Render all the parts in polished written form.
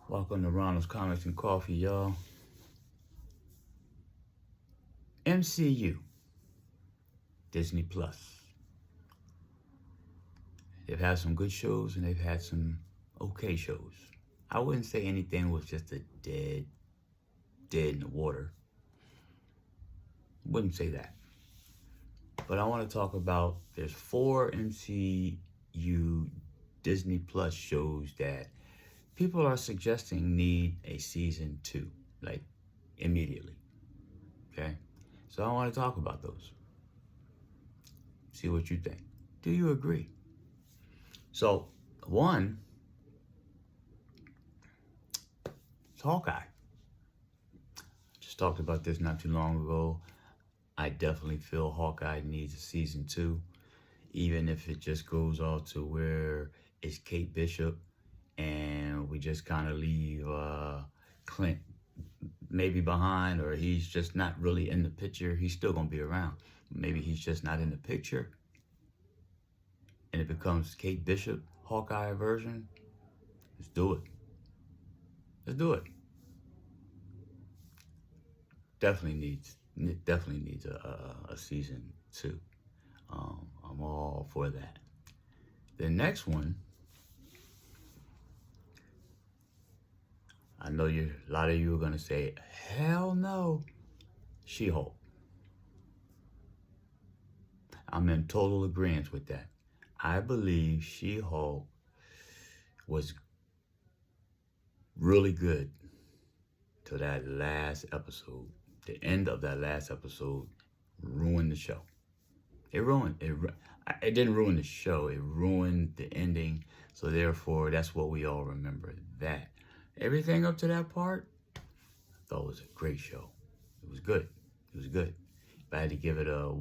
Welcome to Ronald's Comics and Coffee, y'all. MCU, Disney Plus. They've had some good shows and they've had some okay shows. I wouldn't say anything was just a dead in the water. Wouldn't say that. But I want to talk about there's 4 MCU Disney Plus shows that people are suggesting need a season 2, like immediately. Okay? So I want to talk about those. See what you think. Do you agree? So, one, it's Hawkeye. Just talked about this not too long ago. I definitely feel Hawkeye needs a season 2, even if it just goes off to where it's Kate Bishop and we just kind of leave Clint maybe behind, or he's just not really in the picture. He's still going to be around. Maybe he's just not in the picture and it becomes Kate Bishop, Hawkeye version. Let's do it. Let's do it. Definitely needs a season 2. I'm all for that. The next one, I know a lot of you are gonna say, hell no, She-Hulk. I'm in total agreement with that. I believe She-Hulk was really good to that last episode. The end of that last episode ruined the show. It didn't ruin the show. It ruined the ending. So therefore, that's what we all remember. That everything up to that part, I thought it was a great show. It was good. It was good. If I had to give it a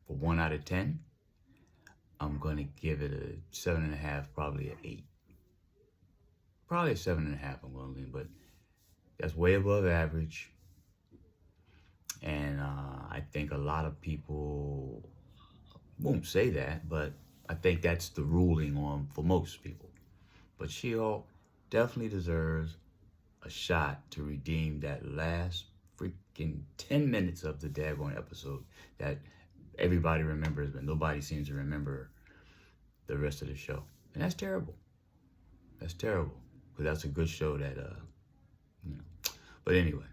1 out of 10, I'm gonna give it a 7.5, probably an 8. Probably a 7.5. I'm gonna lean, but that's way above average. And I think a lot of people won't say that, but I think that's the ruling on for most people. But She-Hulk definitely deserves a shot to redeem that last freaking 10 minutes of the daggone episode that everybody remembers, but nobody seems to remember the rest of the show. And that's terrible. That's terrible. Because that's a good show that, But anyway,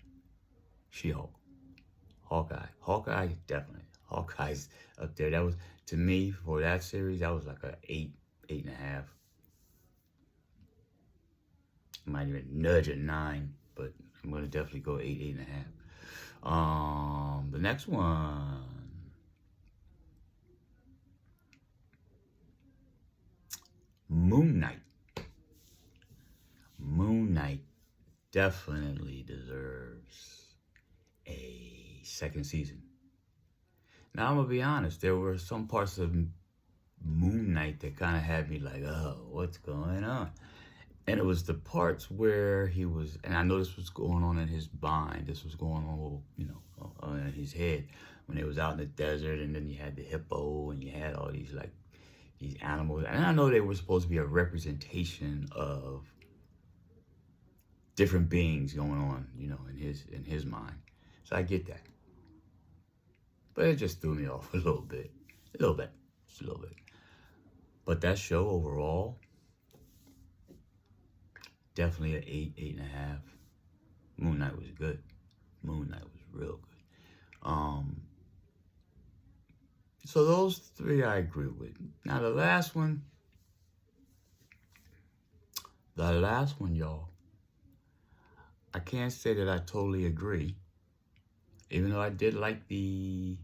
She-Hulk. Hawkeye, definitely. Hawkeye's up there. That was, to me, for that series, that was like a 8.5. Might even nudge at 9, but I'm gonna definitely go 8.5. The next one, Moon Knight. Moon Knight definitely deserves a second season. Now I'm gonna be honest, there were some parts of Moon Knight that kind of had me like, oh, what's going on? And it was the parts where he was, and I know this was going on in his mind, this was going on, in his head when he was out in the desert, and then you had the hippo, and you had all these these animals, and I know they were supposed to be a representation of different beings going on, in his mind. So I get that, but it just threw me off a little bit, just a little bit. But that show overall, definitely an 8.5. Moon Knight was good. Moon Knight was real good. So those 3 I agree with. Now the last one, y'all, I can't say that I totally agree, even though I did like the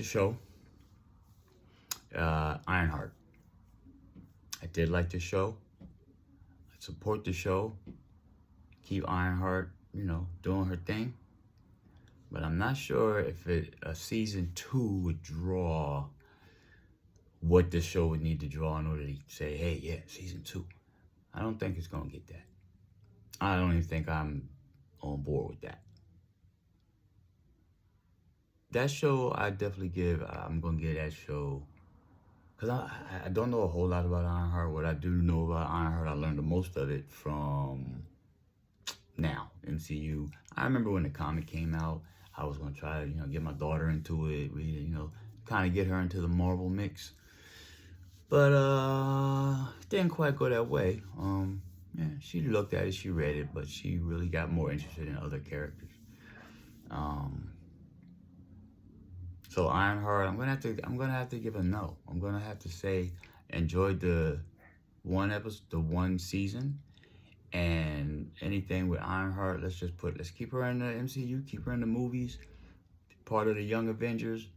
show, Ironheart. I did like the show. I support the show. Keep Ironheart, doing her thing. But I'm not sure if a season 2 would draw what this show would need to draw in order to say, hey, yeah, season 2. I don't think it's going to get that. I don't even think I'm on board with that. That show, I'm going to give that show because I don't know a whole lot about Ironheart. What I do know about Ironheart, I learned the most of it from now MCU. I remember when the comic came out, I was gonna try to get my daughter into it, read it, kind of get her into the Marvel mix, but didn't quite go that way. Yeah, she looked at it, she read it, but she really got more interested in other characters. Um, so Ironheart, I'm gonna have to give a no. I'm gonna have to say enjoyed the one episode, the one season, and anything with Ironheart. Let's keep her in the MCU, keep her in the movies, part of the Young Avengers,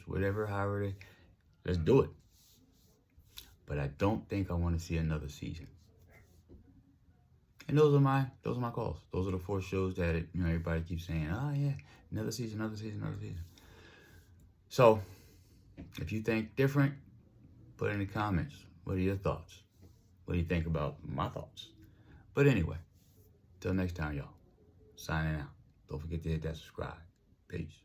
whatever, however. Let's do it. But I don't think I want to see another season. And those are my calls. Those are the 4 shows that everybody keeps saying, oh yeah, another season, another season, another season. So, if you think different, put in the comments. What are your thoughts? What do you think about my thoughts? But anyway, till next time, y'all. Signing out. Don't forget to hit that subscribe. Peace.